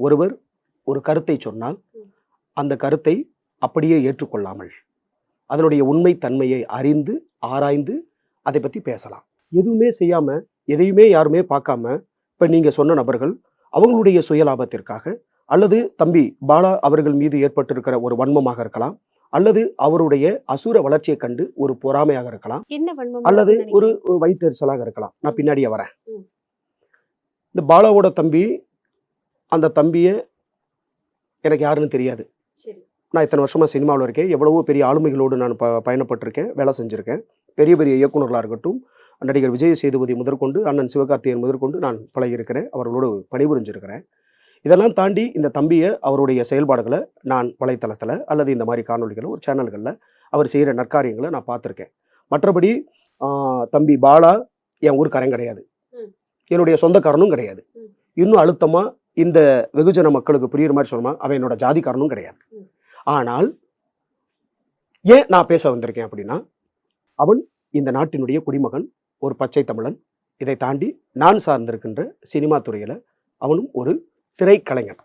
ஒருவர் ஒரு கருத்தை சொன்னால் அந்த கருத்தை அப்படியே ஏற்றுக்கொள்ளாமல் அதனுடைய உண்மை தன்மையை அறிந்து ஆராய்ந்து அதை பற்றி பேசலாம். எதுவுமே செய்யாமல் எதையுமே யாருமே பார்க்காம இப்போ நீங்கள் சொன்ன நபர்கள் அவங்களுடைய சுயலாபத்திற்காக அல்லது தம்பி பாலா அவர்கள் மீது ஏற்பட்டிருக்கிற ஒரு வன்மமாக இருக்கலாம், அல்லது அவருடைய அசுர வளர்ச்சியை கண்டு ஒரு பொறாமையாக இருக்கலாம், அல்லது ஒரு வயிற்றெரிச்சலாக இருக்கலாம். நான் பின்னாடியே வரேன். இந்த பாலாவோட தம்பி, அந்த தம்பியை எனக்கு யாருன்னு தெரியாது. நான் இத்தனை வருஷமாக சினிமாவில் இருக்கேன், எவ்வளவோ பெரிய ஆளுமைகளோடு நான் பயணப்பட்டிருக்கேன், வேலை செஞ்சுருக்கேன். பெரிய பெரிய இயக்குநர்களாக இருக்கட்டும், நடிகர் விஜய் சேதுபதி முதற்கொண்டு அண்ணன் சிவகார்த்திகேயன் முதற்கொண்டு நான் பழகியிருக்கிறேன், அவர்களோடு பணிபுரிஞ்சிருக்கிறேன். இதெல்லாம் தாண்டி இந்த தம்பியை அவருடைய செயல்பாடுகளை நான் வலைத்தளத்தில் அல்லது இந்த மாதிரி காணொலிகளை ஒரு சேனல்களில் அவர் செய்கிற நற்காரியங்களை நான் பார்த்துருக்கேன். மற்றபடி தம்பி பாலா என் ஊருக்காரன் கிடையாது, என்னுடைய சொந்தக்காரனும் கிடையாது. இன்னும் அழுத்தமாக இந்த வெகுஜன மக்களுக்கு புரியுற மாதிரி சொல்லணுமா, அவன் என்னோட ஜாதிக்காரனும் கிடையாது. ஆனால் ஏன் நான் பேச வந்திருக்கேன் அப்படின்னா, அவன் இந்த நாட்டினுடைய குடிமகன், ஒரு பச்சை தமிழன். இதை தாண்டி நான் சார்ந்திருக்கின்ற சினிமா துறையில் அவனும் ஒரு திரைக்கலைஞன்.